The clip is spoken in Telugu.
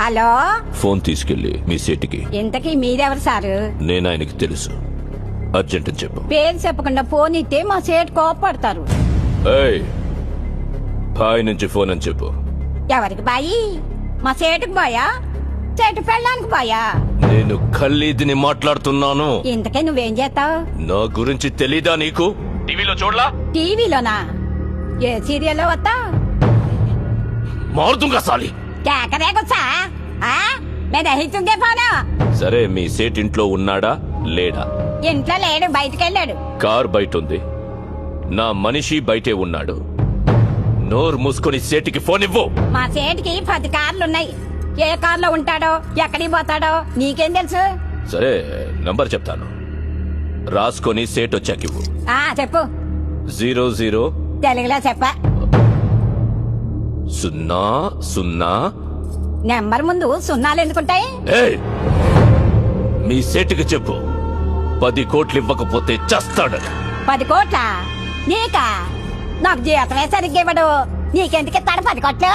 హలో, ఫోన్ తీసుకెళ్లి మీ సేటికి. ఇంతకీ మీరెవరు సారు? నేను ఆయనకి తెలుసు. అర్జెంట్ అని చెప్పు. పేరు చెప్పకుండా ఫోన్ ఇస్తే మా సేటు కోపడతారు. ఏయ్, బాయ్ నుంచి ఫోన్ అని చెప్పు. ఎవరికి బాయి? మా సేటుకు బాయా? సేటు పెళ్ళానికి బాయా? నేను ఖల్లీదిని మాట్లాడుతున్నాను. ఇంతకీ నువ్వేం చేస్తావు? నా గురించి తెలీదా నీకు? టీవీలో చూడలా? టీవీలోనా? ఏ సీరియల్లో వస్తా? మారుతుంగా సాలి. కేకరేకొచ్చా? నేను దహిస్తుందే ఫోను. సరే, మీ సేట్ ఇంట్లో ఉన్నాడా లేడా? ఇంట్లో లేడు, బయటకెళ్ళాడు. కార్ బయట ఉంది. నా మనిషి బయటే ఉన్నాడు. నోరు మూసుకొని సేటికి ఫోన్ ఇవ్వు. మా సేటుకి 10 కార్లున్నాయి. ఏ కార్లో ఉంటాడో, ఎక్కడికి పోతాడో నీకేం తెలుసు? సరే, నంబర్ చెప్తాను, రాసుకొని సేట్ వచ్చాకివ్వు. చెప్పు. 00 తెలుగులో చెప్పా. 00. నెంబర్ ముందు సున్నాలు ఎందుకుంటాయి? ఏయ్, మీ సేటుకి చెప్పు, 10 కోట్లు ఇవ్వకపోతే చస్తాడు. 10 కోట్ల? నీకా? నాకు జీతమే సరిగ్గా ఇవ్వడు. నీకెందుకు ఇస్తాడు 10 కోట్లు?